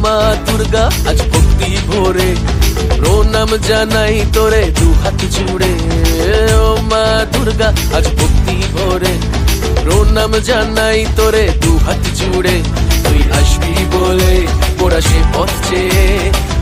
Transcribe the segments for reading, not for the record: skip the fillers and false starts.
মা দুর্গা আজ ভক্তি ভরে প্রণাম জানাই তোরে দু হাত জুড়ে। ও মা দুর্গা আজ ভক্তি ভরে প্রণাম জানাই তোরে দু হাত জুড়ে। তুই আসবি বলে মোরা সে পথ চেয়ে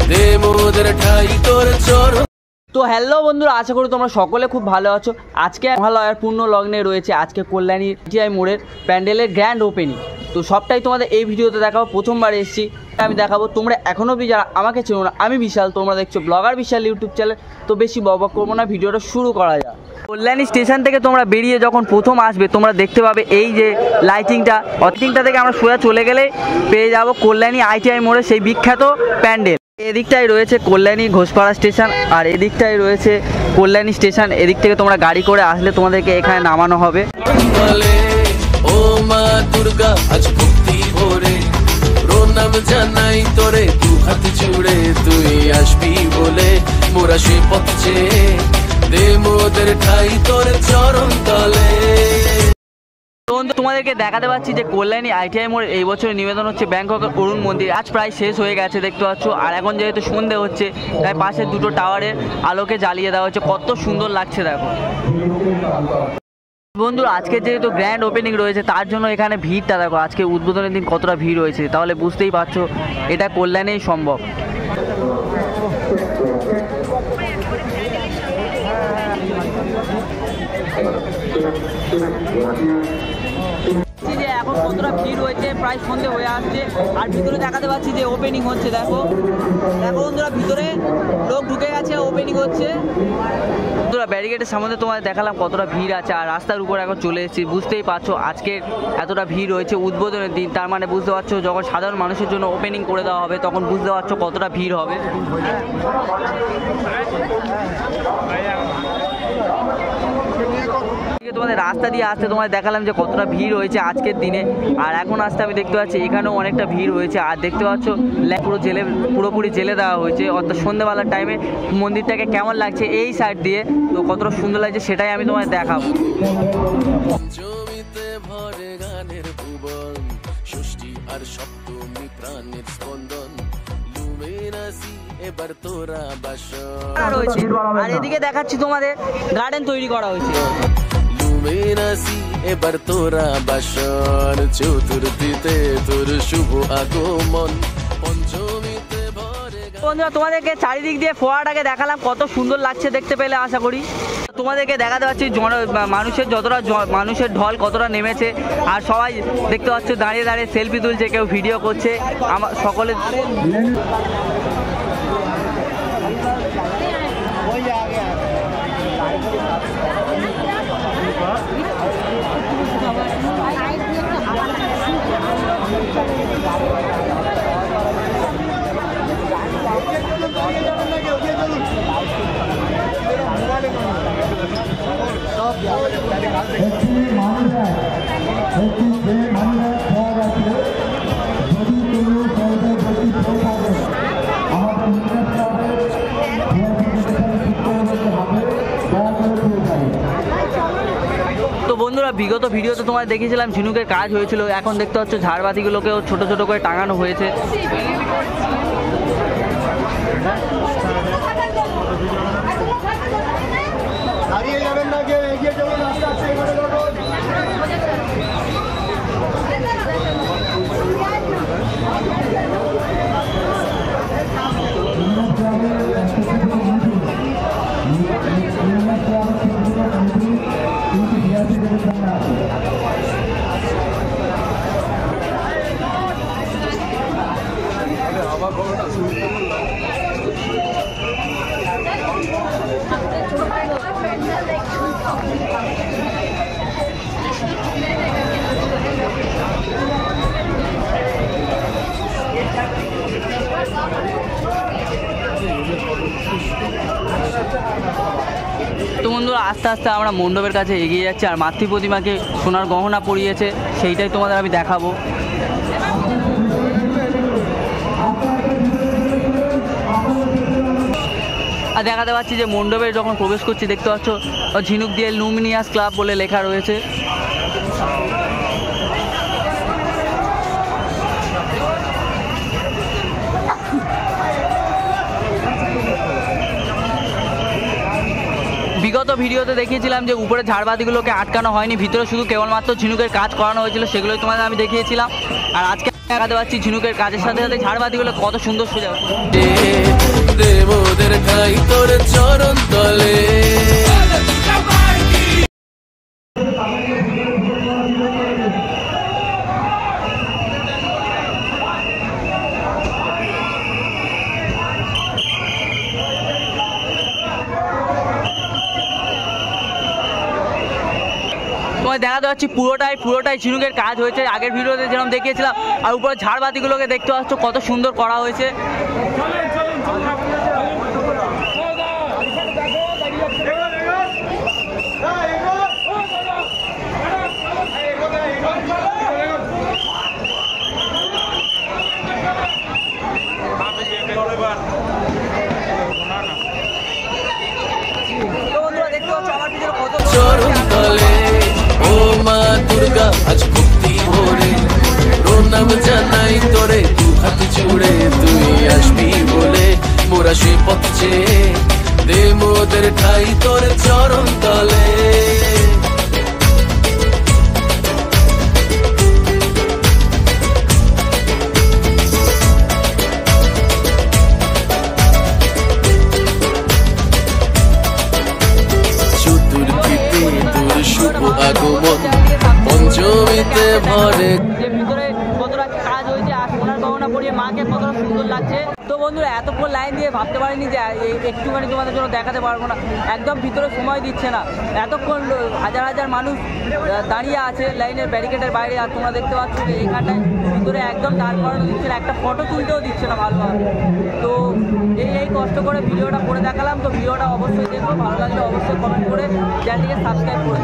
দে মোদের ঠাই তোর চরণ। তো হ্যালো বন্ধুরা, আশা করি তোমরা সকলে খুব ভালো আছো। আজকে মহালয়ার পূর্ণ লগ্নে রয়েছে আজকে কল্যাণী টিআই মোড়ের প্যান্ডেলের গ্র্যান্ড ওপেনিং। তো সবটাই তোমাদের এই ভিডিওতে দেখাবো। প্রথমবার এসেছি আমি দেখাবো। তোমরা এখনও যারা আমাকে চেনো না, আমি বিশাল, তোমরা দেখছো ব্লগার বিশাল ইউটিউব চ্যানেল। তো বেশি বকবক করবো না, ভিডিওটা শুরু করা যায়। কল্যাণী স্টেশন থেকে তোমরা বেরিয়ে যখন প্রথম আসবে তোমরা দেখতে পাবে এই যে লাইটিংটা থেকে আমরা সোজা চলে গেলে পেয়ে যাব কল্যাণী আইটিআই মোড়ে সেই বিখ্যাত প্যান্ডেল। এদিকটাই রয়েছে কল্যাণী ঘোষপাড়া স্টেশন আর এদিকটাই রয়েছে কল্যাণী স্টেশন। এদিক থেকে তোমরা গাড়ি করে আসলে তোমাদেরকে এখানে নামানো হবে। ও মা দুর্গা আজ ভক্তি ভরে প্রণাম জানাই তোরে দু হাত জুড়ে। তুই আসবি বলে মোরা সে পথ চেয়ে দে মোদের ঠাই তোর চরণ তলে। তোমাদেরকে দেখাতে পাচ্ছি যে কল্যাণী আইটিআই মোড় এই বছরের নিবেদন হচ্ছে ব্যাংককের অরুণ মন্দির। আজ প্রায় শেষ হয়ে গেছে দেখতে পাচ্ছ। আর এখন যেহেতু সন্ধে হচ্ছে তাই পাশে দুটো টাওয়ারের আলোকে জ্বালিয়ে দেওয়া হচ্ছে। কত সুন্দর লাগছে দেখো বন্ধুরা। আজকে যেহেতু গ্র্যান্ড ওপেনিং রয়েছে তার জন্য এখানে ভিড়টা দেখো। আজকে উদ্বোধনের দিন কতটা ভিড় রয়েছে তাহলে বুঝতেই পারছো এটা কল্যাণেই সম্ভব। যে এখন কতটা ভিড় হয়েছে, প্রায় সন্ধে হয়ে আসছে। আর ভিতরে দেখাতে পাচ্ছি যে ওপেনিং হচ্ছে। দেখো বন্ধুরা, ভিতরে লোক ঢুকে গেছে, ওপেনিং হচ্ছে। বন্ধুরা ব্যারিকেডের সামনে তোমাদের দেখালাম কতটা ভিড় আছে। আর রাস্তার উপর এখন চলে এসেছি। বুঝতেই পারছো আজকে এতটা ভিড় হয়েছে উদ্বোধনের দিন, তার মানে বুঝতে পারছো যখন সাধারণ মানুষের জন্য ওপেনিং করে দেওয়া হবে তখন বুঝতে পারছো কতটা ভিড় হবে। তোমাদের রাস্তা দিয়ে আসতে তোমাদের দেখালাম যে কতটা ভিড় হয়েছে আজকের দিনে। আর এখন আসতে আমি দেখতে পাচ্ছি এখানেও অনেকটা ভিড় হয়েছে। আর দেখতে পাচ্ছ পুরোপুরি জেলে দেওয়া হয়েছে। অর্থাৎ সন্ধ্যেবেলার টাইমে মন্দিরটাকে কেমন লাগছে এই সাইড দিয়ে, তো কতটা সুন্দর লাগছে সেটাই আমি তোমাদের দেখাবো। জমিতে ভরে গানের ভুবন, ষষ্ঠী আর সপ্তমী প্রাণের স্পন্দন, লুমিনাসি এবার তোরা বাসন রয়েছে। আর এদিকে দেখাচ্ছি তোমাদের গার্ডেন তৈরি করা হয়েছে। লুমিনাসি এবার তোরা বাসন, চতুর্থীতে তোর শুভ আগমন, পঞ্চমীতে ভরে। বন্ধুরা তোমাদেরকে চারিদিক দিয়ে ফোয়ারাটাকে দেখালাম, কত সুন্দর লাগছে দেখতে পেলে আশা করি। তোমাদেরকে দেখাতে পাচ্ছি মানুষের ঢল কতটা নেমেছে। আর সবাই দেখতে পাচ্ছ দাঁড়িয়ে দাঁড়িয়ে সেলফি তুলছে, কেউ ভিডিও করছে। আমার সকলে তো বন্ধুরা বিগত ভিডিওতে তোমায় দেখিয়েছিলাম ঝিনুকের কাজ হয়েছিল। এখন দেখতে পাচ্ছ ঝাড়বাতিগুলোকেও ছোট ছোট করে টাঙানো হয়েছে। তো বন্ধুরা আস্তে আস্তে আমরা মণ্ডপের কাছে এগিয়ে যাচ্ছি। আর মাতৃ প্রতিমাকে সোনার গহনা পরিয়েছে, সেইটাই তোমাদের আমি দেখাবো। আর দেখাতে পাচ্ছি যে মণ্ডপে যখন প্রবেশ করছি দেখতে পাচ্ছ ঝিনুক দিয়ে লুমিনিয়াস ক্লাব বলে লেখা রয়েছে। ভিডিওতে দেখিয়েছিলাম যে উপরে ঝাড়বাতিগুলোকে আটকানো হয়নি, ভিতরে শুধু কেবলমাত্র ঝিনুকের কাজ করানো হয়েছিল, সেগুলোই তোমাদের আমি দেখিয়েছিলাম। আর আজকে দেখাতে পাচ্ছি ঝিনুকের কাজের সাথে সাথে ঝাড়বাতিগুলো কত সুন্দর সোজা। দেবদের ঠাই তোর চরণ তলে। তোমায় দেখাতে পাচ্ছি পুরোটাই ঝিনুকের কাজ হয়েছে, আগের ভিডিওতে যেরকম দেখিয়েছিলাম। আর উপরে ঝাড়বাতিগুলোকে দেখতে পাচ্ছ কত সুন্দর করা হয়েছে। চরণ তলে ও মা দুর্গা আজ ভক্তি ভরে প্রণাম জানাই তোরে, দু হাত জুড়ে তুই আসবি বলে মোরা সে পথ চেয়ে দে মোদের ঠাই তোর চরণ তলে। শুভ আগমন পঞ্চমীতে ভরে। ভিতরে কতটা কাজ হয়েছে আর সোনার গহনা পরিয়ে মাকে কতটা সুন্দর লাগছে। তো বন্ধুরা এতক্ষণ লাইন দিয়ে ভাবতে পারিনি যে একটুখানি তোমাদের জন্য দেখাতে পারবো না, একদম ভিতরে সময় দিচ্ছে না। এতক্ষণ হাজার হাজার মানুষ দাঁড়িয়ে আছে লাইনের ব্যারিকেডের বাইরে, আর তোমরা দেখতে পাচ্ছ যে এখানটায় ভিতরে একদম দাঁড় করানো দিচ্ছে না, একটা ফটো তুলতেও দিচ্ছে না ভালোভাবে। তো এই কষ্ট করে ভিডিওটা করে দেখালাম। তো ভিডিওটা অবশ্যই দেখো, ভালো লাগলে অবশ্যই কমেন্ট করে চ্যানেলটিকে সাবস্ক্রাইব করে